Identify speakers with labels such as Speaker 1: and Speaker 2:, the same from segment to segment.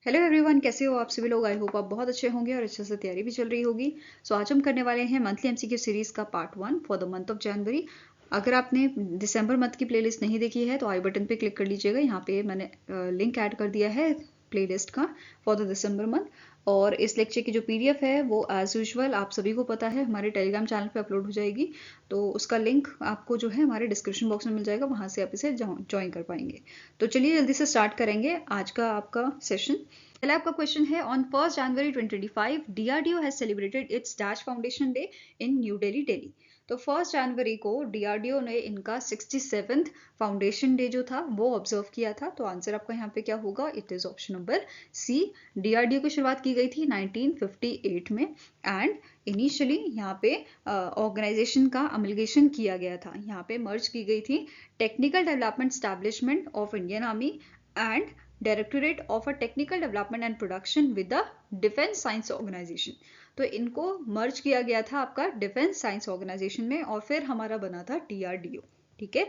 Speaker 1: Hello everyone, कैसे हो आप सभी लोग। आई होप आप बहुत अच्छे होंगे और अच्छे से तैयारी भी चल रही होगी। सो आज हम करने वाले हैं मंथली एमसीक्यू सीरीज का part 1 for the month of January. अगर आपने दिसंबर मंथ की प्लेलिस्ट नहीं देखी है तो आई बटन पे क्लिक कर लीजिएगा। यहाँ पे मैंने लिंक ऐड कर दिया है प्लेलिस्ट का फॉर द दिसंबर मंथ। और इस लेक्चर की जो पीडीएफ है वो एज यूजुअल आप सभी को पता है हमारे टेलीग्राम चैनल पे अपलोड हो जाएगी। तो उसका लिंक आपको जो है हमारे डिस्क्रिप्शन बॉक्स में मिल जाएगा, वहाँ से आप इसे ज्वाइन कर पाएंगे। तो चलिए जल्दी से स्टार्ट करेंगे आज का आपका सेशन। पहला आपका क्वेश्चन है, on 1 January 2025 DRDO has celebrated it's dash foundation day in new Delhi Delhi. तो 1 जनवरी को डीआरडीओ ने इनका 67th फाउंडेशन डे जो था वो ऑब्जर्व किया था। तो आंसर आपका यहाँ पे क्या होगा, it is option number C. DRDO की शुरुआत की गई थी 1958 में एंड इनिशियली यहाँ पे ऑर्गेनाइजेशन का अमलगेशन किया गया था। यहाँ पे मर्ज की गई थी technical development establishment of Indian army and directorate of a technical development and production with the defence science organisation. तो इनको मर्ज किया गया था आपका डिफेंस साइंस ऑर्गेनाइजेशन में और फिर हमारा बना था डीआरडीओ। ठीक है,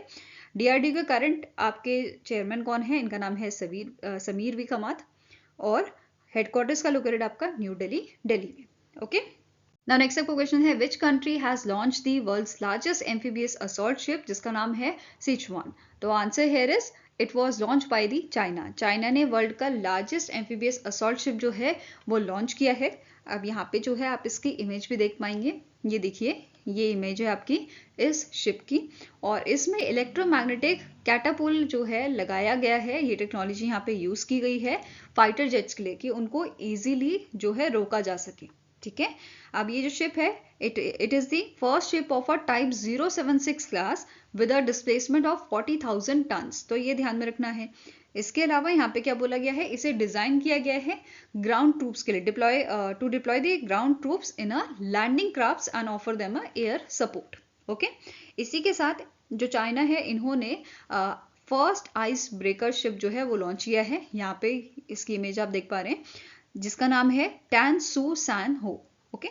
Speaker 1: डीआरडीओ के करंट आपके चेयरमैन कौन है, इनका नाम है समीर वी कामत और हेडक्वार्टर्स का लोकेटेड आपका न्यू दिल्ली दिल्ली में। ओके, नाउ नेक्स्ट आपका क्वेश्चन है, which country has launch the world's largest amphibious assault ship जिसका नाम है सिचुआन। तो answer here is it was launch by the China. China ने वर्ल्ड का लार्जेस्ट एम्फीबियस असॉल्ट शिप जो है वो लॉन्च किया है। अब यहाँ पे जो है आप इसकी इमेज भी देख पाएंगे। ये देखिए, ये इमेज है आपकी इस शिप की और इसमें इलेक्ट्रोमैग्नेटिक कैटापुल जो है लगाया गया है। ये टेक्नोलॉजी यहाँ पे यूज की गई है फाइटर जेट्स के लिए कि उनको इजीली जो है रोका जा सके। ठीक है, अब ये जो शिप है it is the first ship of a type 076 class with a displacement of 40,000 tons. तो ये ध्यान में रखना है। इसके अलावा यहाँ पे क्या बोला गया है, इसे डिजाइन किया गया है ग्राउंड ट्रूप्स के लिए, deploy the ground troops in a landing crafts and offer them a air support. Okay, इसी के साथ जो चाइना है इन्होंने फर्स्ट आइस ब्रेकर शिप जो है वो लॉन्च किया है। यहाँ पे इसकी इमेज आप देख पा रहे हैं जिसका नाम है टैन सू सैन हो। ओके,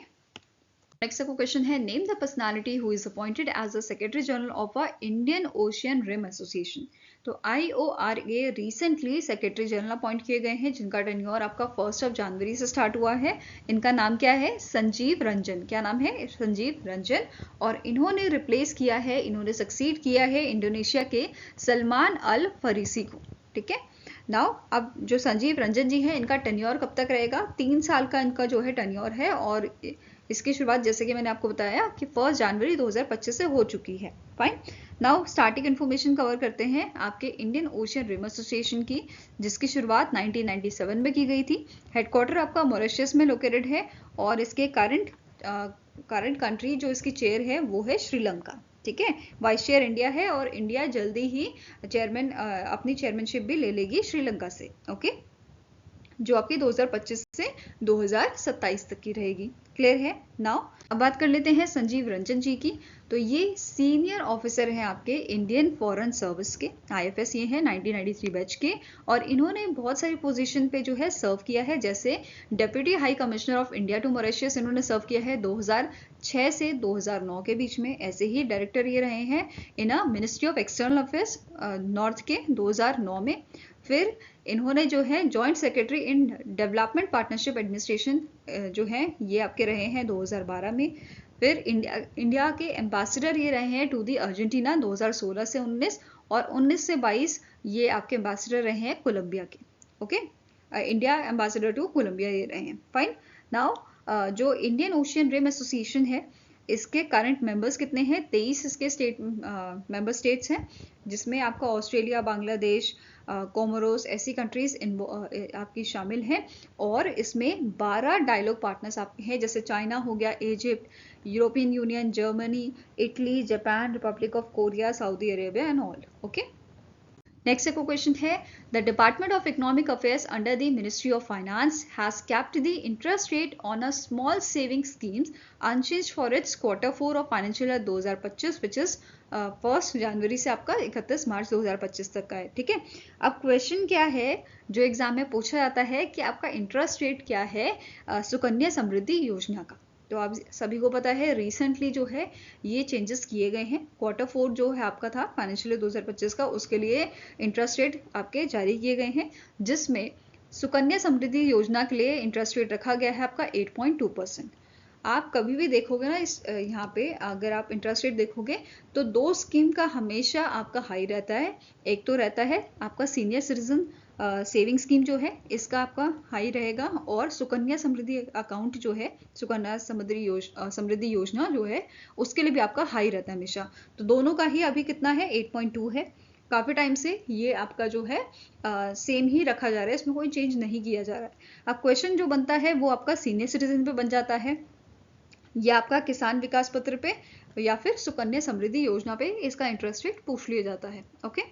Speaker 1: नेक्स्ट आपको क्वेश्चन है, name the personality who is appointed as the secretary general of a Indian Ocean Rim Association. तो IORA recently secretary general appoint किए गए हैं जिनका टेन्योर आपका 1 जनवरी से स्टार्ट हुआ है। इनका नाम क्या है, संजीव रंजन। क्या नाम है, संजीव रंजन। और इन्होंने रिप्लेस किया है, इन्होंने सक्सीड किया है इंडोनेशिया के सलमान अल फरीसी को। ठीक है, नाउ अब जो संजीव रंजन जी हैं इनका टेन्योर कब तक रहेगा, 3 साल का इनका जो है टेन्योर है और इसकी शुरुआत जैसे कि मैंने आपको बताया कि 1 जनवरी 2025 से हो चुकी है। Fine, now starting information cover करते हैं आपके इंडियन ओशियन रिम एसोसिएशन की, जिसकी शुरुआत 1997 में की गई थी। हेडक्वार्टर आपका मॉरिशस में लोकेटेड है और इसके करंट कंट्री जो इसकी चेयर है वो है श्रीलंका। ठीक है, वाइस चेयर इंडिया है और इंडिया जल्दी ही अपनी चेयरमैनशिप भी ले लेगी श्रीलंका से। ओके, जो आपकी 2025 से 2027 तक की रहेगी। क्लियर है। नाउ अब बात कर लेते हैं संजीव रंजन जी की। तो ये सीनियर ऑफिसर हैं आपके इंडियन फॉरेन सर्विस के, IFS ये हैं 1993 बैच के और इन्होंने बहुत सारी पोजीशन पे जो है सर्व किया है। जैसे deputy high commissioner of India to Mauritius इन्होंने सर्व किया है 2006 से 2009 के बीच में। ऐसे ही डायरेक्टर ये रहे हैं in a ministry of external affairs north के 2009 में। फिर इन्होंने जो है joint secretary in development partnership administration जो है ये आपके रहे हैं 2012 में। फिर इंडिया के एम्बेसडर ये रहे हैं टू दी अर्जेंटीना 2016 से 19 और 19 से 22 ये आपके एम्बेसडर रहे हैं कोलंबिया के। ओके, इंडिया एम्बेसडर टू कोलंबिया ये रहे हैं। फाइन, नाउ जो इंडियन ओशियन रिम एसोसिएशन है इसके करंट मेंबर्स कितने हैं, 23 इसके स्टेट मेंबर स्टेट्स हैं जिसमें आपका ऑस्ट्रेलिया, बांग्लादेश, कोमोरोस ऐसी कंट्रीज आपकी शामिल हैं। और इसमें 12 डायलॉग पार्टनर्स आपके हैं जैसे चाइना हो गया, Egypt, European union, Germany, Italy, Japan, Republic of Korea, Saudi Arabia and all. Okay, next एक क्वेश्चन है, the department of economic affairs under the ministry of finance has kept the interest rate on a small saving schemes unchanged for its Q4 of financial year 2025 which is 1 जनवरी से आपका 31 मार्च 2025 तक का है। ठीक है, अब क्वेश्चन क्या है जो एग्जाम में पूछा जाता है कि आपका इंटरेस्ट रेट क्या है सुकन्या समृद्धि योजना का। तो आप सभी को पता है रिसेंटली जो है ये चेंजेस किए गए हैं। Q4 जो है आपका था फाइनेंशियल ईयर 2025 का, उसके लिए इंटरेस्ट रेट आपके जारी किए गए हैं जिसमें सुकन्या समृद्धि योजना के लिए इंटरेस्ट रेट रखा गया है आपका 8.2%। आप कभी भी देखोगे ना इस यहाँ पे अगर आप इंटरेस्ट रेट देखोगे तो दो स्कीम का हमेशा आपका हाई रहता है। एक तो रहता है आपका सीनियर सिटीजन सेविंग स्कीम जो है इसका आपका हाई रहेगा, और सुकन्या समृद्धि अकाउंट जो है सुकन्या समृद्धि योजना जो है उसके लिए भी आपका हाई रहता है हमेशा। तो दोनों का ही अभी कितना है, 8.2 है। काफी टाइम से ये आपका जो है सेम ही रखा जा रहा है, इसमें कोई चेंज नहीं किया जा रहा है। अब क्वेश्चन जो बनता है वो आपका सीनियर सिटीजन पे बन जाता है, या आपका किसान विकास पत्र पे, या फिर सुकन्या समृद्धि योजना पे इसका इंटरेस्ट रेट पूछ लिया जाता है। ओके,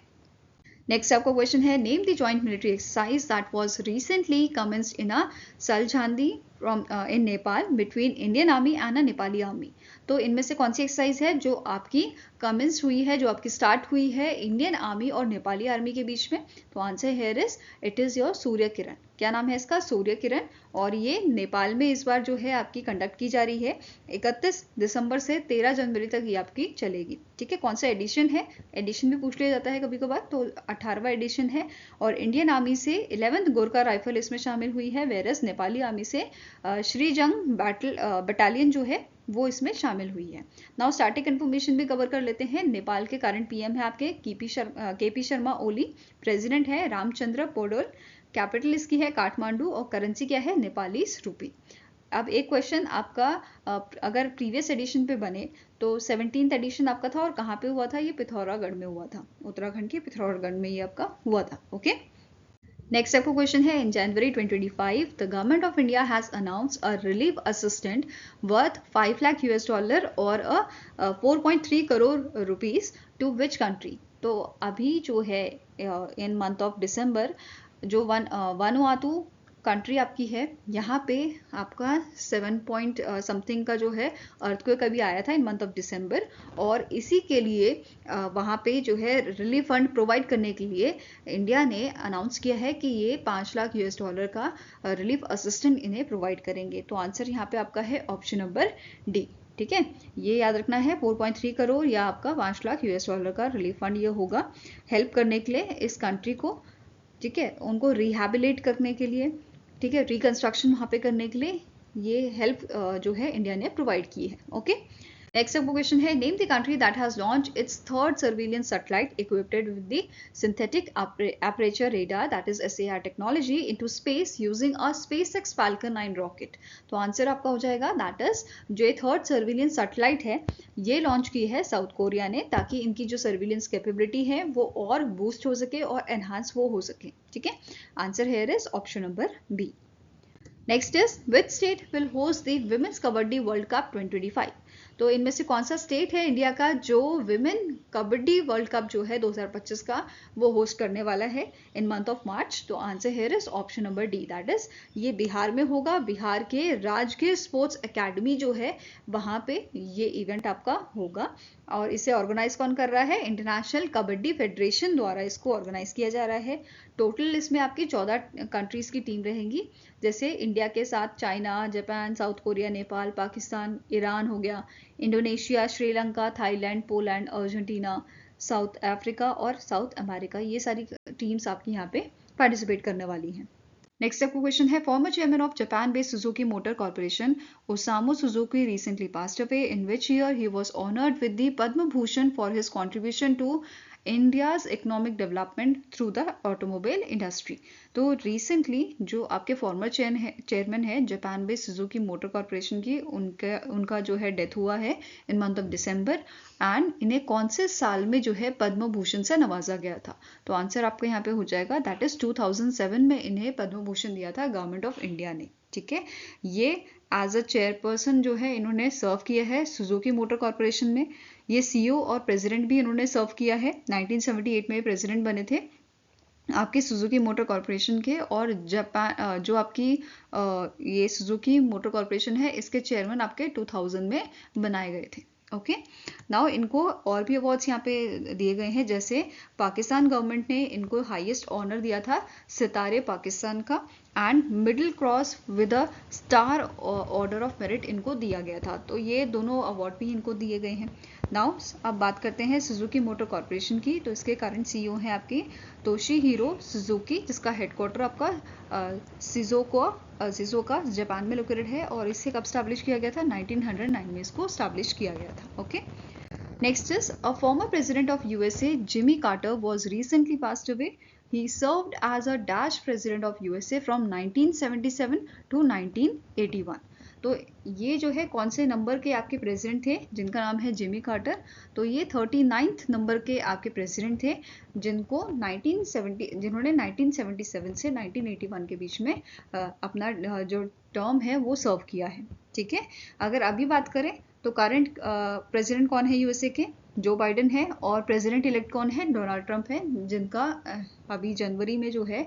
Speaker 1: नेक्स्ट आपका क्वेश्चन है, name the joint military exercise that was recently commenced in a Saljhandi from in Nepal between Indian army and a Nepali army. तो इनमें से कौन सी एक्सरसाइज है जो आपकी कमेंस हुई है, जो आपकी स्टार्ट हुई है इंडियन आर्मी और नेपाली आर्मी के बीच में? तो answer here is it is your Surya Kiran. क्या नाम है इसका? सूर्य किरण। और ये नेपाल में इस बार जो है आपकी कंडक्ट की जा रही है 31 दिसंबर से 13 जनवरी तक ये आपकी चलेगी। ठीक है, कौन सा एडिशन है, एडिशन भी पूछ लिया जाता है कभी कभार, तो 18वां एडिशन है। और इंडियन आर्मी से 11th गोरखा राइफल इसमें शामिल हुई है, वेरस नेपाली आर्मी से श्रीजंग बटालियन जो है वो इसमें शामिल हुई है। नाउ स्टैटिक इन्फॉर्मेशन भी कवर कर लेते हैं। नेपाल के करंट पीएम है आपके केपी शर्मा ओली, प्रेसिडेंट है रामचंद्र पौडेल, कैपिटल इसकी है काठमांडू, और करेंसी क्या है? नेपाली रूपी। अब एक क्वेश्चन आपका अगर प्रीवियस एडिशन पे बने तो 17th एडिशन आपका था, और कहाँ पे हुआ था? ये पिथौरागढ़ में हुआ था, उत्तराखंड के पिथौरागढ़ में ये आपका हुआ था। ओके, नेक्स्ट आपका क्वेश्चन है, in January 2025 the government of India has announced a relief assistant worth $5 lakh और 4.3 crore rupees to which country? तो अभी जो है इन मंथ ऑफ दिसंबर जो वनुआतू कंट्री आपकी है, यहाँ पे आपका 7 पॉइंट समथिंग का जो है अर्थक्वेक अभी आया था इन मंथ ऑफ दिसंबर, और इसी के लिए वहाँ पे जो है रिलीफ फंड प्रोवाइड करने के लिए इंडिया ने अनाउंस किया है कि ये $5 लाख का रिलीफ असिस्टेंट इन्हें प्रोवाइड करेंगे। तो आंसर यहाँ पे आपका है ऑप्शन नंबर डी। ठीक है, ये याद रखना है, 4.3 करोड़ या आपका $5 लाख का रिलीफ फंड ये होगा हेल्प करने के लिए इस कंट्री को। ठीक है, उनको रिहैबिलिट करने के लिए, ठीक है, रिकंस्ट्रक्शन वहाँ पे करने के लिए ये हेल्प जो है इंडिया ने प्रोवाइड की है। ओके, नेक्स्ट अब क्वेश्चन है, name the country that has launch its third surveillance satellite equipped with the synthetic aperture radar that is SAR technology into space using a SpaceX Falcon 9 rocket. तो answer आपका हो जाएगा that is जो ये third surveillance satellite है ये launch की है साउथ कोरिया ने, ताकि इनकी जो सर्विलेंस कैपेबिलिटी है वो और बूस्ट हो सके और एनहांस वो हो सके। ठीक है, answer here is option number B. Next is which state will host the women's kabaddi world cup 2025? तो इनमें से कौन सा स्टेट है इंडिया का जो विमेन कबड्डी वर्ल्ड कप जो है 2025 का वो होस्ट करने वाला है इन मंथ ऑफ मार्च? तो answer here is option number D, that is ये बिहार में होगा। बिहार के राजकीय स्पोर्ट्स एकेडमी जो है वहाँ पे ये इवेंट आपका होगा, और इसे ऑर्गेनाइज कौन कर रहा है? इंटरनेशनल कबड्डी फेडरेशन द्वारा इसको ऑर्गेनाइज किया जा रहा है। टोटल इसमें आपकी 14 कंट्रीज की टीम रहेंगी, जैसे इंडिया के साथ China, Japan, south Korea, Nepal, Pakistan, Iran हो गया, Indonesia, Sri Lanka, Thailand, Poland, Argentina, south Africa और साउथ अमेरिका, ये सारी टीम्स आपकी यहाँ पे पार्टिसिपेट करने वाली हैं। नेक्स्ट आपका क्वेश्चन है, former chairman of Japan based Suzuki motor corporation Osamu Suzuki recently passed away, in which year he was honored with the Padma Bhushan for his contribution to India's economic development through the automobile industry. तो recently जो आपके former chairman है Japan based Suzuki motor corporation की, उनका जो है death हुआ है इन मंथ ऑफ दिसंबर, एंड इन्हें कौन से साल में जो है पद्म भूषण से नवाजा गया था? तो आंसर आपको यहाँ पे हो जाएगा दैट इज 2007 में इन्हें पद्म भूषण दिया था गवर्नमेंट ऑफ इंडिया ने। ठीक है, ये एज अ चेयरपर्सन जो है इन्होंने सर्व किया है सुजुकी मोटर कॉर्पोरेशन में। ये CEO और प्रेसिडेंट भी इन्होंने सर्व किया है, 1978 में प्रेसिडेंट बने थे आपके सुजुकी मोटर कॉर्पोरेशन के। और जापान जो आपकी ये सुजुकी मोटर कॉर्पोरेशन है इसके चेयरमैन आपके 2000 में बनाए गए थे। ओके, नाउ इनको और भी अवार्ड्स यहाँ पे दिए गए हैं, जैसे पाकिस्तान गवर्नमेंट ने इनको हाईएस्ट ऑनर दिया था सितारे पाकिस्तान का, and middle cross with a star order of merit इनको दिया गया था। तो ये दोनों अवार्ड भी इनको दिए गए हैं। नाउ अब बात करते हैं सुजुकी मोटर कॉर्पोरेशन की। तो इसके करंट सीईओ हैं आपके तोशीहिरो सुजुकी, जिसका हेडक्वार्टर आपका शिजुओका जापान में लोकेटेड है। और इसे कब स्टैब्लिश किया गया था? 1909 में इसको स्टैब्लिश किया गया था। Okay, next is a former president of USA Jimmy Carter was recently passed away. He served as a dash president of USA from 1977 to 1981. तो ये जो है कौन से नंबर के आपके प्रेसिडेंट थे जिनका नाम है जिमी कार्टर? तो ये 39th नंबर के आपके प्रेसिडेंट थे जिन्होंने 1977 से 1981 के बीच में अपना जो टर्म है वो सर्व किया है। ठीक है, अगर अभी बात करें तो करंट प्रेसिडेंट कौन है यूएसए के? जो बाइडेन है। और प्रेसिडेंट इलेक्ट कौन है? डोनाल्ड ट्रंप है, जिनका अभी जनवरी में जो है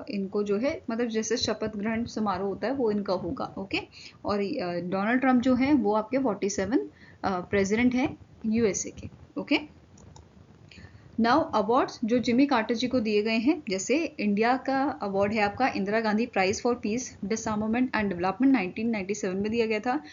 Speaker 1: इनको जो है मतलब जैसे शपथ ग्रहण समारोह होता है वो इनका होगा। ओके, और डोनाल्ड ट्रंप जो है वो आपके 47 प्रेसिडेंट है यूएसए के। ओके, नाउ अवार्ड्स जो जिमी कार्टर जी को दिए गए हैं, जैसे इंडिया का अवार्ड है आपका Indira Gandhi prize for peace disarmament and development 1997 में दिया गया था।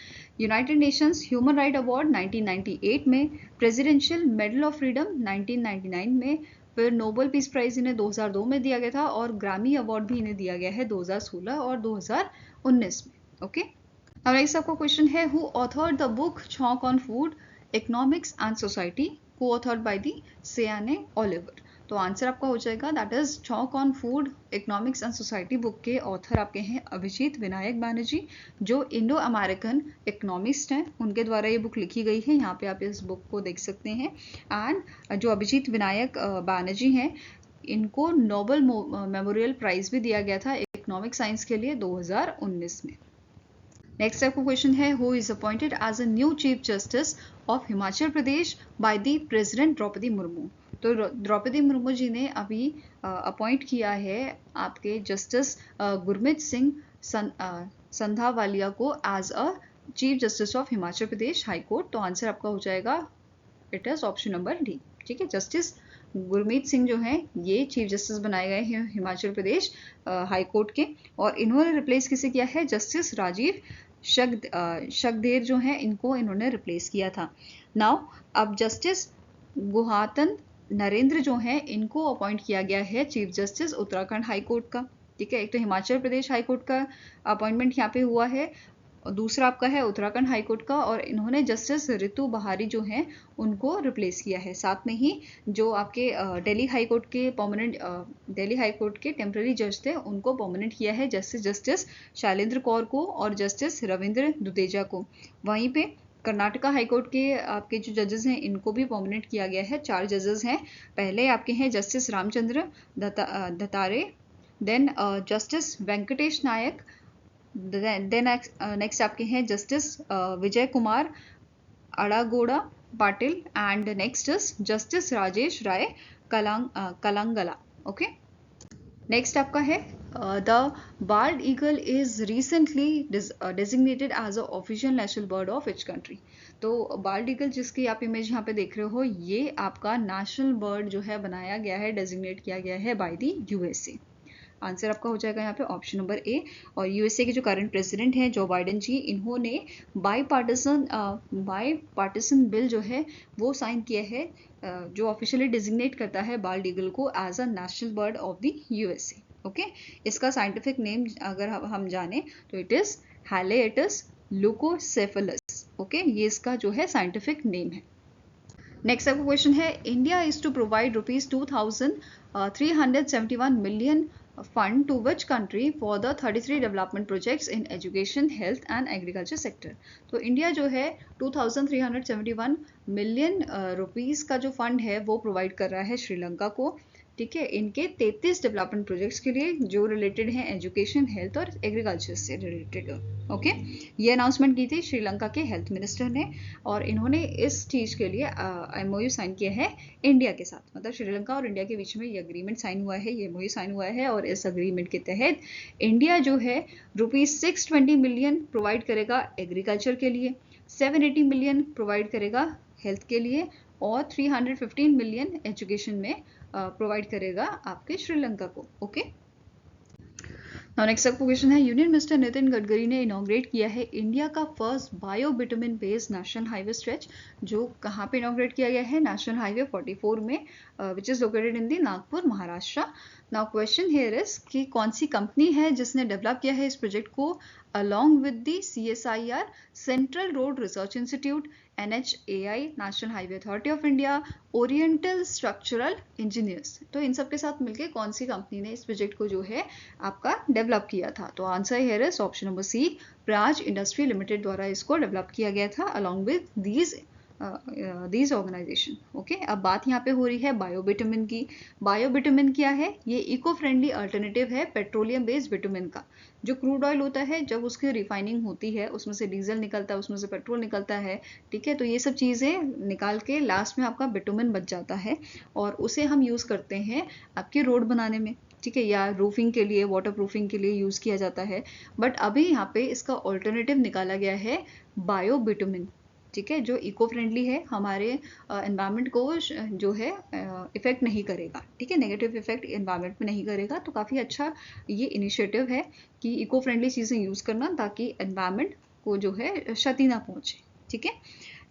Speaker 1: United Nations human right award 1998 में, प्रेसिडेंशियल मेडल ऑफ फ्रीडम 1999 में, फिर नोबेल पीस प्राइज इन्हें 2002 में दिया गया था और ग्रामी अवार्ड भी इन्हें दिया गया है 2016 और 2019 में। ओके, अब नेक्स्ट आपका क्वेश्चन है who authored the book chalk on food economics and society, co-authored by the Siane Oliver। तो आंसर आपका हो जाएगा that is chalk on food economics and society book के ऑथर आपके हैं अभिजीत विनायक बैनर्जी, जो इंडो अमेरिकन इकोनॉमिस्ट हैं, उनके द्वारा ये बुक लिखी गई है। यहाँ पे आप इस बुक को देख सकते हैं। एंड जो अभिजीत विनायक बैनर्जी हैं, इनको नोबेल मेमोरियल प्राइज भी दिया गया था इकोनॉमिक साइंस के लिए 2019 में। नेक्स्ट आपका क्वेश्चन है who is appointed as a new chief justice of Himachal Pradesh by the president Draupadi Murmu. तो द्रौपदी मुर्मू जी ने अभी अपॉइंट किया है आपके जस्टिस गुरमीत सिंह संधावालिया को as a chief justice of Himachal Pradesh high court. तो आंसर आपका हो जाएगा it is option number D. ठीक है, जस्टिस गुरमीत सिंह जो हैं ये चीफ जस्टिस बनाए गए हैं हिमाचल प्रदेश हाई कोर्ट के, और इन्होंने रिप्लेस किसे किया है? जस्टिस राजीव शगदेर जो हैं इनको इन्होंने रिप्लेस किया था। नाउ अब जस्टिस गुहातन नरेंद्र जो हैं इनको अपॉइंट किया गया है chief justice Uttarakhand high court का। ठीक है, एक तो हिमाचल प्रदेश हाई कोर्ट का अपॉइंटमेंट यहाँ पे हुआ है और दूसरा आपका है उत्तराखंड हाई कोर्ट का, और इन्होंने जस्टिस ऋतु बहारी जो हैं उनको रिप्लेस किया है। साथ में ही जो आपके दिल्ली हाई कोर्ट के टेम्पररी जज थे उनको परमानेंट किया है जस्टिस शैलेंद्र कौर को और जस्टिस रविंद्र दुदेजा को। वहीं पे कर्नाटका हाई कोर्ट के आपके जो जजेस हैं इनको भी परमानेंट किया गया है। 4 जजेस हैं। पहले आपके हैं justice Ramchandra Dattare, then justice Venkatesh Nayak, then next आपके हैं justice Vijay Kumar Adagoda Patil, and next is justice Rajesh Rai Kalangla. Okay, next आपका है the bald eagle is recently designated as a official national bird of which country. तो बाल्ड ईगल जिसकी आप इमेज यहाँ पे देख रहे हो ये आपका नेशनल बर्ड जो है बनाया गया है, डेजिग्नेट किया गया है बाय द यूएसए। आंसर आपका हो जाएगा यहाँ पे ऑप्शन नंबर ए। और यूएसए के जो करंट प्रेसिडेंट हैं जो बाइडेन जी, इन्होंने बाई पार्टिसन बिल जो है वो साइन किया है जो ऑफिशियली डिजिग्नेट करता है बाल्ड ईगल को as a national bird of the USA. Okay, इसका साइंटिफिक नेम अगर हम जाने तो it is Haliaeetus leucocephalus. Okay, ये इसका जो है साइंटिफिक नेम है। नेक्स्ट आपका क्वेश्चन है India is to provide ₹2371 million fund to which country for the 33 development projects in education, health and agriculture sector। तो इंडिया जो है 2371 मिलियन रुपीस का जो फंड है वो प्रोवाइड कर रहा है श्रीलंका को। ठीक है, इनके 33 डेवलपमेंट प्रोजेक्ट्स के लिए जो रिलेटेड हैं एजुकेशन, हेल्थ और एग्रीकल्चर से रिलेटेड। ओके, ये अनाउंसमेंट की थी श्रीलंका के हेल्थ मिनिस्टर ने, और इन्होंने इस चीज़ के लिए एमओयू साइन किया है इंडिया के साथ। मतलब श्रीलंका और इंडिया के बीच में ये अग्रीमेंट साइन हुआ है, ये एमओयू साइन हुआ है, और इस अग्रीमेंट के तहत इंडिया जो है ₹620 मिलियन प्रोवाइड करेगा एग्रीकल्चर के लिए, 780 मिलियन प्रोवाइड करेगा हेल्थ के लिए, और 315 मिलियन एजुकेशन में प्रोवाइड करेगा आपके श्रीलंका को। ओके, नाउ नेक्स्ट आपका क्वेश्चन है, यूनियन मिनिस्टर नितिन गडकरी ने इनॉग्रेट किया है इंडिया का first bio bitumen based national highway stretch, जो कहाँ पे इनॉग्रेट किया गया है, नेशनल हाईवे 44 में, which is located in the Nagpur, Maharashtra. Now question here is कि कौन सी कंपनी है जिसने डेवलप किया है इस प्रोजेक्ट को along with the CSIR, Central Road Research Institute, NHAI, National Highway Authority of India, Oriental Structural Engineers। तो इन सब के साथ मिलके कौन सी कंपनी ने इस प्रोजेक्ट को जो है आपका डेवलप किया था? तो answer here is option number C, Praj industry limited द्वारा इसको डेवलप किया गया था along with these organisation. Okay, अब बात यहाँ पे हो रही है बायोबिटुमिन की। बायोबिटुमिन क्या है? ये इको फ्रेंडली अल्टरनेटिव है पेट्रोलियम बेस्ड बिटुमिन का। जो क्रूड ऑयल होता है, जब उसकी रिफाइनिंग होती है, उसमें से डीजल निकलता है, उसमें से पेट्रोल निकलता है, ठीक है, तो ये सब चीज़ें निकाल के लास्ट में आपका बिटुमिन बच जाता है और उसे हम यूज़ करते हैं आपके रोड बनाने में, ठीक है, या रूफिंग के लिए, वाटर प्रूफिंग के लिए यूज़ किया जाता है। बट अभी यहाँ पे इसका ऑल्टरनेटिव निकाला गया है बायोबिटुमिन, ठीक है, जो इको फ्रेंडली है, हमारे एनवायरनमेंट को जो है इफेक्ट नहीं करेगा, ठीक है, नेगेटिव इफेक्ट एनवायरनमेंट में नहीं करेगा। तो काफ़ी अच्छा ये इनिशिएटिव है कि इको फ्रेंडली चीज़ें यूज़ करना, ताकि एनवायरनमेंट को जो है क्षति ना पहुँचे, ठीक है।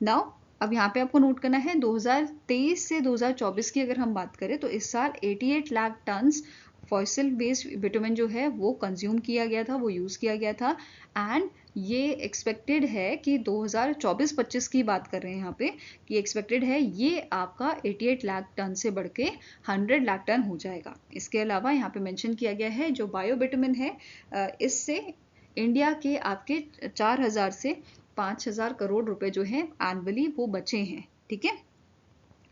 Speaker 1: नाउ अब यहाँ पे आपको नोट करना है 2023 से 2024 की अगर हम बात करें तो इस साल 88 lakh tons fossil based bitumen जो है वो कंज्यूम किया गया था, वो यूज़ किया गया था। एंड ये एक्सपेक्टेड है कि 2024-25 की बात कर रहे हैं यहाँ पे, कि एक्सपेक्टेड है ये आपका 88 लाख टन से बढ़ के 100 लाख टन हो जाएगा। इसके अलावा यहाँ पे मेंशन किया गया है जो बायोबिटुमिन है, इससे इंडिया के आपके 4000 से 5000 करोड़ रुपए जो है एनुअली वो बचे हैं, ठीक है,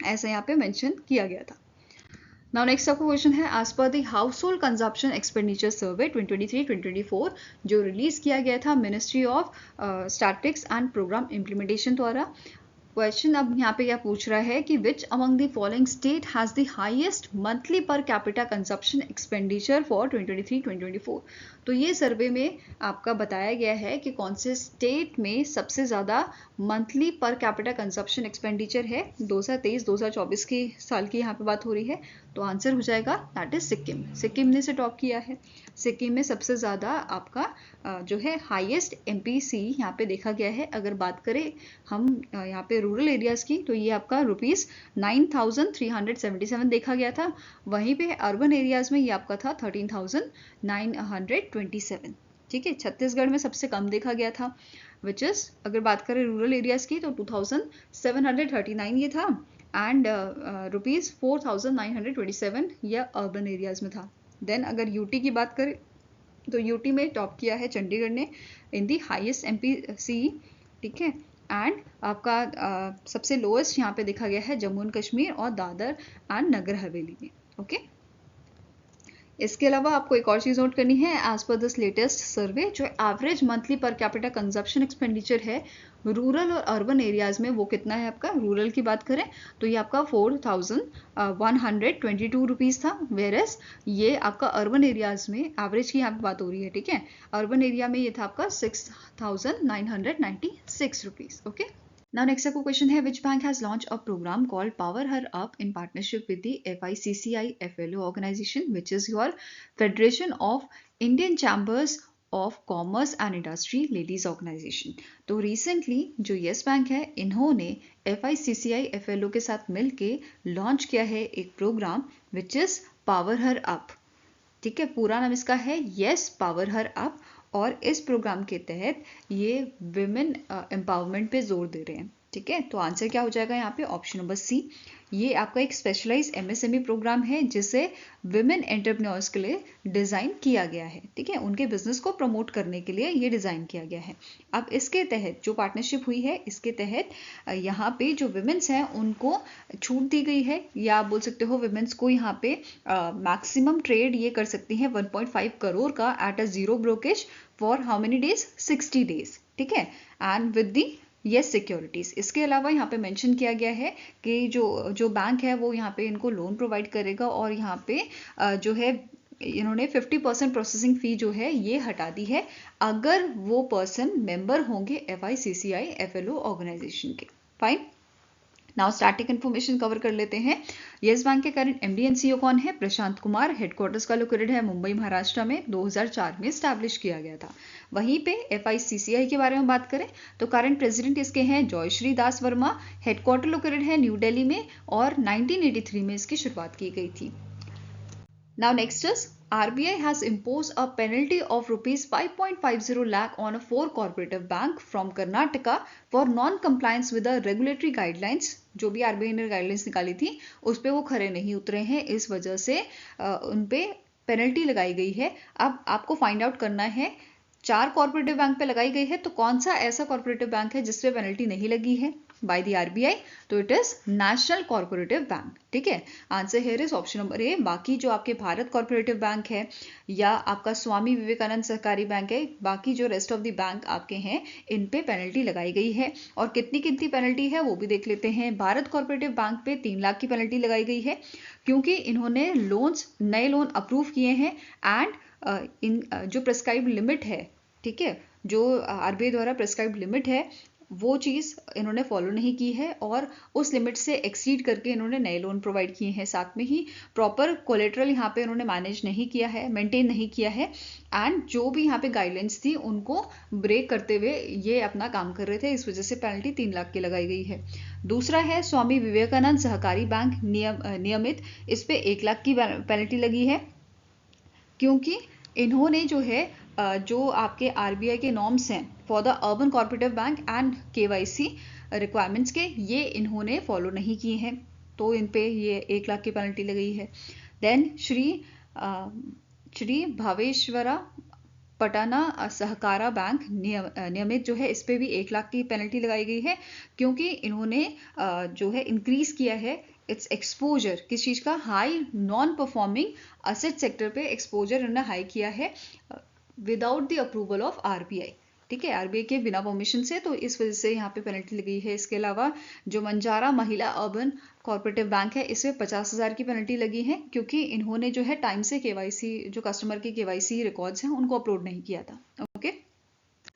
Speaker 1: ऐसा यहाँ पे मेंशन किया गया था। नाउ नेक्स्ट आपका क्वेश्चन है, as per the household consumption expenditure survey 2023-2024 जो रिलीज किया गया था ministry of statistics and programme implementation द्वारा। क्वेश्चन अब यहाँ पे क्या पूछ रहा है कि which among the following state has the highest monthly per capita consumption expenditure for 2023-2024। तो ये सर्वे में आपका बताया गया है कि कौन से स्टेट में सबसे ज़्यादा monthly per capita consumption expenditure है। 2023-2024 की साल की यहाँ पे बात हो रही है, तो आंसर हो जाएगा दैट इज सिक्किम। सिक्किम ने से टॉप किया है। सिक्किम में सबसे ज़्यादा आपका जो है हाईएस्ट MPC यहाँ पे देखा गया है। अगर बात करें हम यहाँ पे रूरल एरियाज़ की, तो ये आपका ₹9,377 देखा गया था। वहीं पे अर्बन एरियाज़ में ये आपका था 13,927, ठीक है। छत्तीसगढ़ में सबसे कम देखा गया था, विच इज़ अगर बात करें रूरल एरियाज़ की तो 2,739 ये था, एंड ₹4,927 यह अर्बन एरियाज़ में था। देन अगर यूटी की बात करें तो यूटी में टॉप किया है चंडीगढ़ ने इन दी हाईएस्ट MPC, ठीक है। एंड आपका सबसे लोएस्ट यहाँ पे देखा गया है जम्मू एंड कश्मीर और दादर एंड नगर हवेली में, ओके। इसके अलावा आपको एक और चीज़ नोट करनी है, एज पर दिस लेटेस्ट सर्वे जो average monthly per capita consumption expenditure है रूरल और अर्बन एरियाज़ में वो कितना है आपका। रूरल की बात करें तो ये आपका 4,122 रुपीज़ था, वेरस ये आपका अर्बन एरियाज़ में एवरेज की यहाँ पे बात हो रही है, ठीक है। अर्बन एरिया में ये था आपका 6,996 रुपीज़, ओके। Now next आपको क्वेश्चन है, which bank has launched a program called Power Her Up in partnership with the FICCI FLO organization, which is your Federation of Indian Chambers of commerce and industry ladies organisation. तो recently जो Yes Bank है इन्होंने FICCI FLO के साथ मिलके launch किया है एक programme which is power her up, ठीक है। पूरा नाम इसका है येस पावर हर अप, और इस प्रोग्राम के तहत ये विमेन एम्पावरमेंट पे जोर दे रहे हैं, ठीक है। तो आंसर क्या हो जाएगा यहाँ पे ऑप्शन नंबर सी। ये आपका एक स्पेशलाइज्ड MSME प्रोग्राम है जिसे विमेन एंटरप्रेन्योर्स के लिए डिज़ाइन किया गया है, ठीक है। उनके बिजनेस को प्रमोट करने के लिए ये डिज़ाइन किया गया है। अब इसके तहत जो पार्टनरशिप हुई है, इसके तहत यहाँ पे जो विमेंस हैं उनको छूट दी गई है, या आप बोल सकते हो विमेंस को यहाँ पे मैक्सिमम ट्रेड ये कर सकती हैं 1.5 करोड़ का at a zero brokerage for how many days, 60 days, ठीक है, and with the yes securities. इसके अलावा यहाँ पे मेंशन किया गया है कि जो बैंक है वो यहाँ पे इनको लोन प्रोवाइड करेगा, और यहाँ पे जो है इन्होंने 50% प्रोसेसिंग फ़ी जो है ये हटा दी है अगर वो पर्सन मेंबर होंगे FICCI FLO ऑर्गेनाइजेशन के। Fine. Now static information cover कर लेते हैं। येस बैंक के करंट एमडी एंड सीईओ कौन है? प्रशांत कुमार। हेडक्वार्टर्स का लोकेटेड है मुंबई महाराष्ट्र में, 2004 में स्टैब्लिश किया गया था। वहीं पे एफआईसीसीआई के बारे में बात करें तो करंट प्रेसिडेंट इसके हैं जॉयश्री दास वर्मा। हेडक्वार्टर लोकेटेड है न्यू दिल्ली में और 1983 में इसकी शुरुआत की गई थी। Now next is RBI has imposed a penalty of rupees 5.50 lakh on a 4 cooperative bank from Karnataka for non-compliance with the regulatory guidelines। जो भी RBI ने गाइडलाइंस निकाली थी उस पे वो खरे नहीं उतरे हैं, इस वजह से उन पे पेनल्टी लगाई गई है। अब आपको फाइंड आउट करना है 4 कॉर्पोरेटिव बैंक पे लगाई गई है तो कौन सा ऐसा कॉर्पोरेटिव बैंक है जिसपे पेनल्टी नहीं लगी है बाय द आरबीआई? तो it is national corporative bank. ठीक है, answer here is option number A. बाकी जो आपके भारत कॉर्पोरेटिव बैंक है या आपका स्वामी विवेकानंद सहकारी बैंक है, बाकी जो रेस्ट ऑफ द बैंक आपके हैं इन पे पेनल्टी लगाई गई है। और कितनी कितनी पेनल्टी है वो भी देख लेते हैं। भारत कॉर्पोरेटिव बैंक पे 3 लाख की पेनल्टी लगाई गई है क्योंकि इन्होंने नए लोन अप्रूव किए हैं एंड इन जो प्रेस्क्राइब्ड लिमिट है, ठीक है, जो आरबीआई द्वारा प्रेस्क्राइब्ड लिमिट है वो चीज़ इन्होंने फॉलो नहीं की है और उस लिमिट से एक्सीड करके इन्होंने नए लोन प्रोवाइड किए हैं। साथ में ही प्रॉपर कोलेटरल यहाँ पे इन्होंने मैनेज नहीं किया है, मेंटेन नहीं किया है एंड जो भी यहाँ पे गाइडलाइंस थी उनको ब्रेक करते हुए ये अपना काम कर रहे थे। इस वजह से पेनल्टी 3 लाख की लगाई गई है। दूसरा है स्वामी विवेकानंद सहकारी बैंक नियमित, इस पे 1 लाख की पेनल्टी लगी है क्योंकि इन्होंने जो है जो आपके आरबीआई के नॉर्म्स हैं for the urban corporative bank and KYC requirements के, ये इन्होंने फॉलो नहीं किए हैं तो इन पे ये 1 लाख की पेनल्टी लगी है। देन श्री भावेश्वरा पटना सहकारा बैंक नियमित जो है इस पे भी 1 लाख की पेनल्टी लगाई गई है क्योंकि इन्होंने जो है इंक्रीज किया है इट्स एक्सपोजर, किस चीज़ का? High non performing asset sector पे एक्सपोजर इन्होंने हाई किया है without the approval of RBI. ठीक है, आरबीआई के बिना परमिशन से, तो इस वजह से यहाँ पे पेनल्टी लगी है। इसके अलावा जो मंजारा महिला अर्बन कॉर्पोरेटिव बैंक है इसमें 50,000 की पेनल्टी लगी है क्योंकि इन्होंने जो है टाइम से केवाईसी, जो कस्टमर की केवाईसी रिकॉर्ड्स हैं उनको अपलोड नहीं किया था। Okay,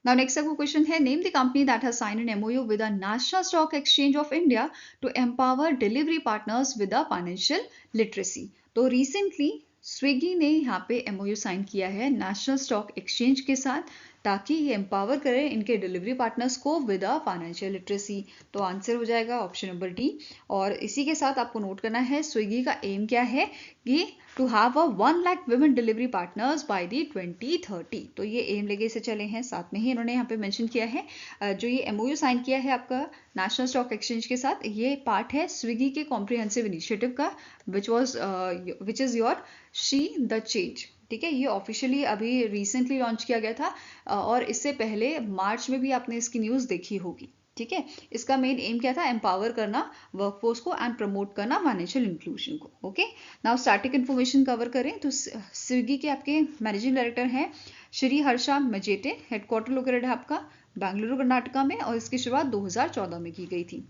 Speaker 1: Now next up question है, name the company that has signed an MOU with the National Stock Exchange of India to empower delivery partners with the financial literacy। तो recently Swiggy ने यहाँ पे MOU sign किया है national stock exchange के साथ ताकि ये एम्पावर करें इनके डिलीवरी पार्टनर्स को विद अ फाइनेंशियल लिटरेसी। तो आंसर हो जाएगा ऑप्शन नंबर डी। और इसी के साथ आपको नोट करना है स्विगी का एम क्या है कि to have a 1 lakh women delivery partners by the 2030। तो ये एम लेके से चले हैं। साथ में ही इन्होंने यहाँ पे मेंशन किया है जो ये MOU साइन किया है आपका नेशनल स्टॉक एक्सचेंज के साथ, ये पार्ट है स्विगी के कॉम्प्रिहेंसिव इनिशिएटिव का which is your she the change. ठीक है, ये ऑफिशियली अभी रिसेंटली लॉन्च किया गया था और इससे पहले मार्च में भी आपने इसकी न्यूज़ देखी होगी। ठीक है, इसका मेन एम क्या था? एम्पावर करना वर्कफोर्स को एंड प्रमोट करना फाइनेंशियल इंक्लूजन को। Okay, now static information cover करें तो स्विगी के आपके मैनेजिंग डायरेक्टर हैं श्री हर्षा मजेटे। हेडक्वार्टर लोकेटेड है आपका बेंगलुरु कर्नाटका में और इसकी शुरुआत 2014 में की गई थी।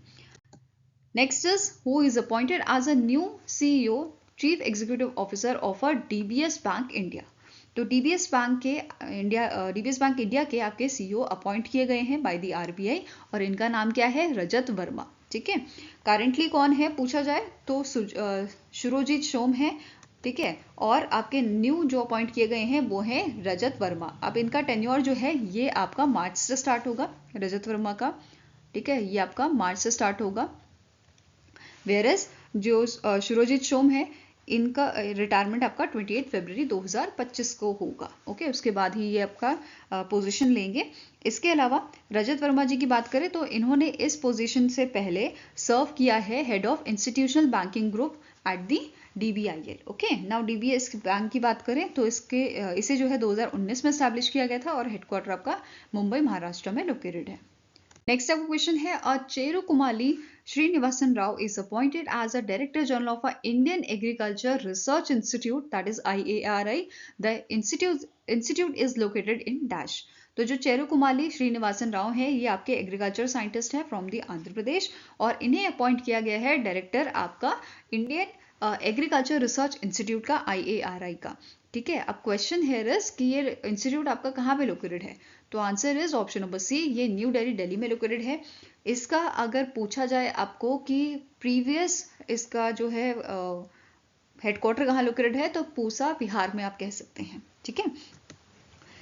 Speaker 1: Next is who is appointed as a new CEO chief executive officer of a DBS bank India. तो डीबीएस बैंक इंडिया के आपके CEO अपॉइंट किए गए हैं बाय द आरबीआई और इनका नाम क्या है? रजत वर्मा। ठीक है, करेंटली कौन है पूछा जाए तो सुरजीत सोम है। ठीक है, और आपके न्यू जो अपॉइंट किए गए हैं वो हैं रजत वर्मा। अब इनका टेन्योर जो है ये आपका मार्च से स्टार्ट होगा, रजत वर्मा का। ठीक है, ये आपका मार्च से स्टार्ट होगा। वेयरएज जो सुरजीत सोम है इनका रिटायरमेंट आपका 28 फरवरी 2025 को होगा। ओके, उसके बाद ही ये आपका पोजीशन लेंगे। इसके अलावा रजत वर्मा जी की बात करें तो इन्होंने इस पोजीशन से पहले सर्व किया है head of institutional banking group at the DBIL। Okay, now DBS bank की बात करें तो इसे जो है 2019 में स्टैब्लिश किया गया था और हेडक्वार्टर आपका मुंबई महाराष्ट्र में लोकेटेड है। नेक्स्ट आपका क्वेश्चन है चेरुकुमाली Srinivasan Rao is appointed as a Director General of a Indian Agriculture Research Institute, that is IARI. The institute is located in Dash। तो जो चेरुकुमाली श्रीनिवासन राव है ये आपके एग्रीकल्चर साइंटिस्ट है फ्रॉम द आंध्र प्रदेश और इन्हें अपॉइंट किया गया है डायरेक्टर आपका इंडियन एग्रीकल्चर रिसर्च इंस्टीट्यूट का IARI का। ठीक है। अब क्वेश्चन है इज कि ये इंस्टीट्यूट आपका कहाँ पे लोकेटेड है, तो answer is option number C, ये न्यू दिल्ली दिल्ली में लोकेटेड है। इसका अगर पूछा जाए आपको कि प्रीवियस इसका जो है हेडक्वार्टर कहाँ लोकेटेड है, तो पूसा बिहार में आप कह सकते हैं। ठीक है,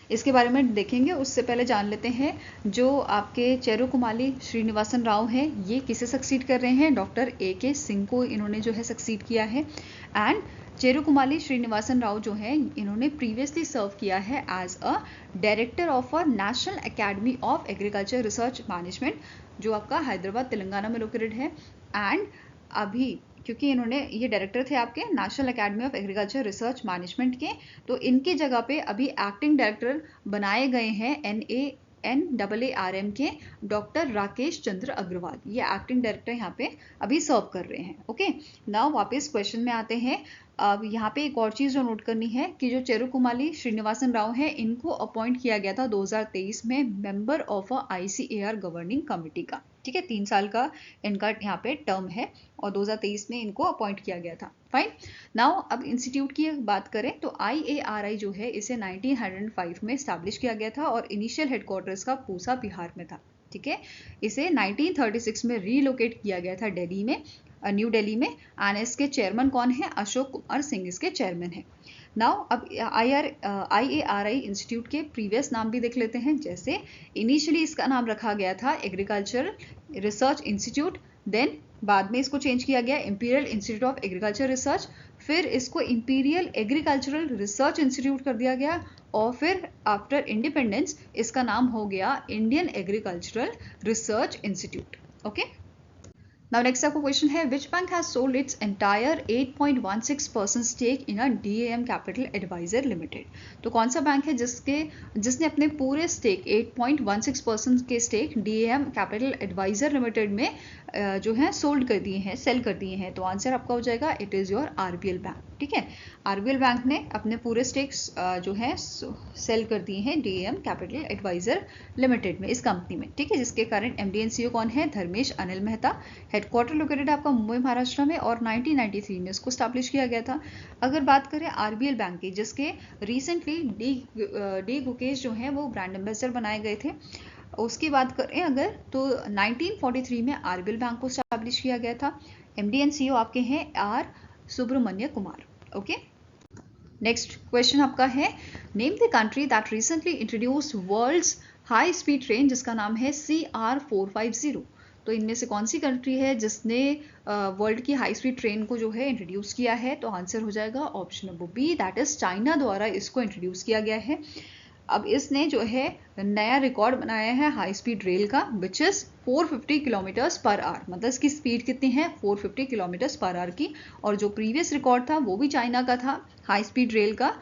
Speaker 1: इसके बारे में देखेंगे, उससे पहले जान लेते हैं जो आपके चेरुकुमाली श्रीनिवासन राव हैं, ये किसे सक्सीड कर रहे हैं, डॉक्टर A.K. सिंह को इन्होंने जो है सक्सीड किया है। एंड चेरुकुमाली श्रीनिवासन राव जो है इन्होंने प्रीवियसली सर्व किया है as a director of a national academy of agriculture research management, जो आपका हैदराबाद तेलंगाना में लोकेटेड है। एंड अभी क्योंकि इन्होंने ये डायरेक्टर थे आपके national academy of agriculture research management के, तो इनकी जगह पे अभी एक्टिंग डायरेक्टर बनाए गए हैं NANARM के डॉक्टर राकेश चंद्र अग्रवाल, ये एक्टिंग डायरेक्टर यहाँ पे अभी सर्व कर रहे हैं। ओके, नाउ वापस क्वेश्चन में आते हैं। अब यहाँ पे एक और चीज जो नोट करनी है कि जो चेरुकुमाली श्रीनिवासन राव है इनको अपॉइंट किया गया था 2023 में member of ICAR governing committee का। ठीक है, 3 साल का इनका यहाँ पे टर्म है और 2023 में इनको अपॉइंट किया गया था। फाइन, नाउ अब इंस्टीट्यूट की बात करें तो IARI जो है इसे 1905 में स्टैब्लिश किया गया था और इनिशियल हेडक्वार्टर्स का पूसा बिहार में था। ठीक है, इसे 1936 में रीलोकेट किया गया था दिल्ली में, न्यू दिल्ली में। एंड इसके चेयरमैन कौन है, अशोक कुमार सिंह इसके चेयरमैन है। नाउ अब IARI इंस्टीट्यूट के प्रीवियस नाम भी देख लेते हैं। जैसे इनिशियली इसका नाम रखा गया था एग्रीकल्चरल रिसर्च इंस्टीट्यूट, देन बाद में इसको चेंज किया गया imperial institute of agriculture research, फिर इसको इंपीरियल एग्रीकल्चरल रिसर्च इंस्टीट्यूट कर दिया गया और फिर आफ्टर इंडिपेंडेंस इसका नाम हो गया Indian agricultural research institute. Okay, now next आपको क्वेश्चन है, which bank has sold its entire 8.16% stake in a DAM Capital Advisor Limited? तो कौन सा बैंक है जिसने अपने पूरे स्टेक 8.16% के stake DAM Capital Advisor Limited में जो है सोल्ड कर दिए हैं, सेल कर दिए हैं। तो आंसर आपका हो जाएगा it is your RBL bank. ठीक है, RBL बैंक ने अपने पूरे स्टेक्स जो है सेल कर दिए हैं DAM Capital Advisor Limited में, इस कंपनी में। ठीक है, जिसके कारण MD and CEO कौन है, धर्मेश अनिल मेहता। हेडक्वार्टर लोकेटेड आपका मुंबई महाराष्ट्र में और 1993 में इसको स्टैब्लिश किया गया था। अगर बात करें RBL बैंक की, जिसके रिसेंटली डी गुकेश जो है वो ब्रांड एम्बेसडर बनाए गए थे, उसकी बात करें अगर तो 1943 में RBL बैंक को स्टैब्लिश किया गया था। MD and CEO आपके हैं R Subramanya Kumar. Okay, next question आपका है, name the country that recently introduced world's high speed train जिसका नाम है CR450। तो इनमें से कौन सी कंट्री है जिसने वर्ल्ड की हाई स्पीड ट्रेन को जो है इंट्रोड्यूस किया है, तो आंसर हो जाएगा option number B, that is China द्वारा इसको इंट्रोड्यूस किया गया है। अब इसने जो है नया रिकॉर्ड बनाया है हाई स्पीड रेल का, which is 450 kilometres per hour, मतलब इसकी स्पीड कितनी है 450 किलोमीटर्स पर आवर की। और जो प्रीवियस रिकॉर्ड था वो भी चाइना का था हाई स्पीड रेल का,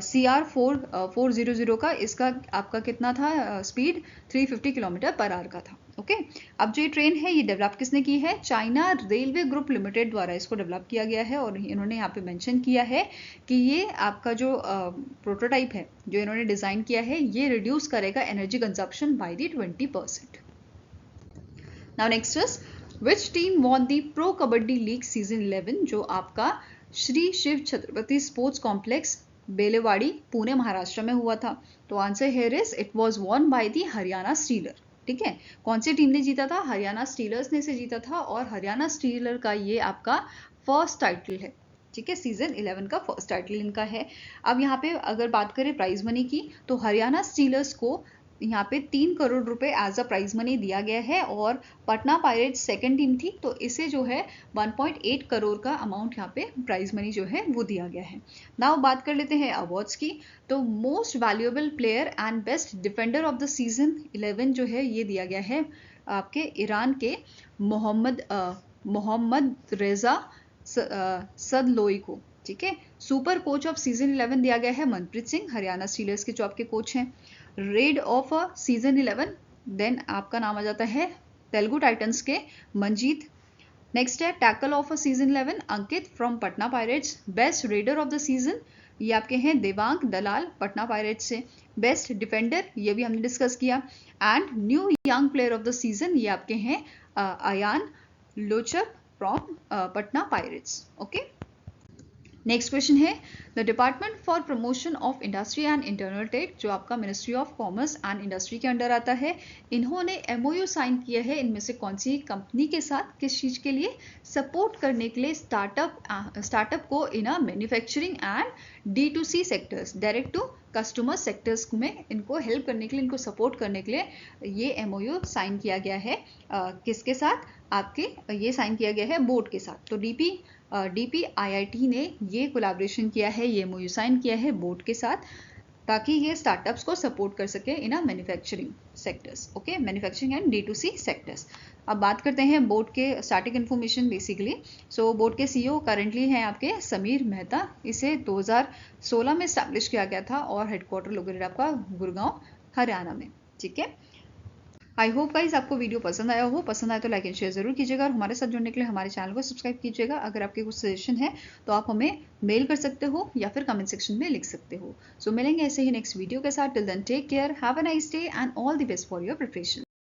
Speaker 1: CR400 का, इसका आपका कितना था स्पीड 350 किलोमीटर पर आवर का था। ओके, अब जो ये ट्रेन है ये डेवलप किसने की है, चाइना रेलवे ग्रुप लिमिटेड द्वारा इसको डेवलप किया गया है। और इन्होंने यहाँ पे मेंशन किया है कि ये आपका जो प्रोटोटाइप है जो इन्होंने डिजाइन किया है ये रिड्यूस करेगा energy consumption by the 20%। Now next is which team won the pro kabaddi league season 11, जो आपका श्री शिव छत्रपति स्पोर्ट्स कॉम्प्लेक्स बेलेवाड़ी पुणे महाराष्ट्र में हुआ था। तो answer here is it was won by the Haryana stealer. ठीक है, कौन सी टीम ने जीता था, हरियाणा स्टीलर्स ने से जीता था और हरियाणा स्टीलर का ये आपका फर्स्ट टाइटल है। ठीक है, सीजन 11 का फर्स्ट टाइटल इनका है। अब यहाँ पे अगर बात करें प्राइज मनी की, तो हरियाणा स्टीलर्स को यहाँ पे 3 करोड़ रुपए एज अ प्राइज मनी दिया गया है और पटना पायरेट्स सेकंड टीम थी तो इसे जो है 1.8 करोड़ का अमाउंट यहाँ पे प्राइज मनी जो है वो दिया गया है। नाउ बात कर लेते हैं अवार्ड्स की, तो most valuable player and best defender of the season 11 जो है ये दिया गया है आपके ईरान के मोहम्मद रेजा सदलोई को। ठीक है, सुपर कोच ऑफ सीजन 11 दिया गया है मनप्रीत सिंह, हरियाणा स्टीलर्स के जो आपके कोच हैं। रेड ऑफ सीजन 11 देन आपका नाम आ जाता है तेलुगु टाइटंस के मंजीत। नेक्स्ट है tackle of season 11 Ankit from Patna pirates. Best raider of the season ये आपके हैं देवांग दलाल पटना पायरेट्स से। बेस्ट डिफेंडर ये भी हमने डिस्कस किया। And new young player of the season ये आपके हैं Ayan Lohchab from Patna pirates. Okay, next question है the department for promotion of industry and internal trade, जो आपका ministry of commerce and industry के अंडर आता है, इन्होंने एमओयू साइन किया है इनमें से कौन सी कंपनी के साथ, किस चीज़ के लिए, सपोर्ट करने के लिए स्टार्टअप को in a manufacturing and D2C sectors, direct to customer sectors में इनको हेल्प करने के लिए, इनको सपोर्ट करने के लिए ये एमओयू साइन किया गया है। किसके साथ? आपके ये साइन किया गया है बोर्ड के साथ। तो DPIIT ने ये कोलैबोरेशन किया है, ये एमओयू साइन किया है बोर्ड के साथ, ताकि ये स्टार्टअप्स को सपोर्ट कर सके in a manufacturing sectors. Okay, manufacturing and D2C sectors. अब बात करते हैं बोर्ड के starting information basically. So board के CEO करंटली हैं आपके समीर मेहता। इसे 2016 में स्टैब्लिश किया गया था और हेडक्वार्टर लोकेटेड आपका गुड़गांव हरियाणा में। ठीक है, आई होप गाइस आपको वीडियो पसंद आया हो। पसंद आया तो लाइक एंड शेयर जरूर कीजिएगा और हमारे साथ जुड़ने के लिए हमारे चैनल को सब्सक्राइब कीजिएगा। अगर आपके कुछ सजेशन है तो आप हमें मेल कर सकते हो या फिर कमेंट सेक्शन में लिख सकते हो। सो मिलेंगे ऐसे ही नेक्स्ट वीडियो के साथ। Till then take care, have a nice day and all the best for your preparation.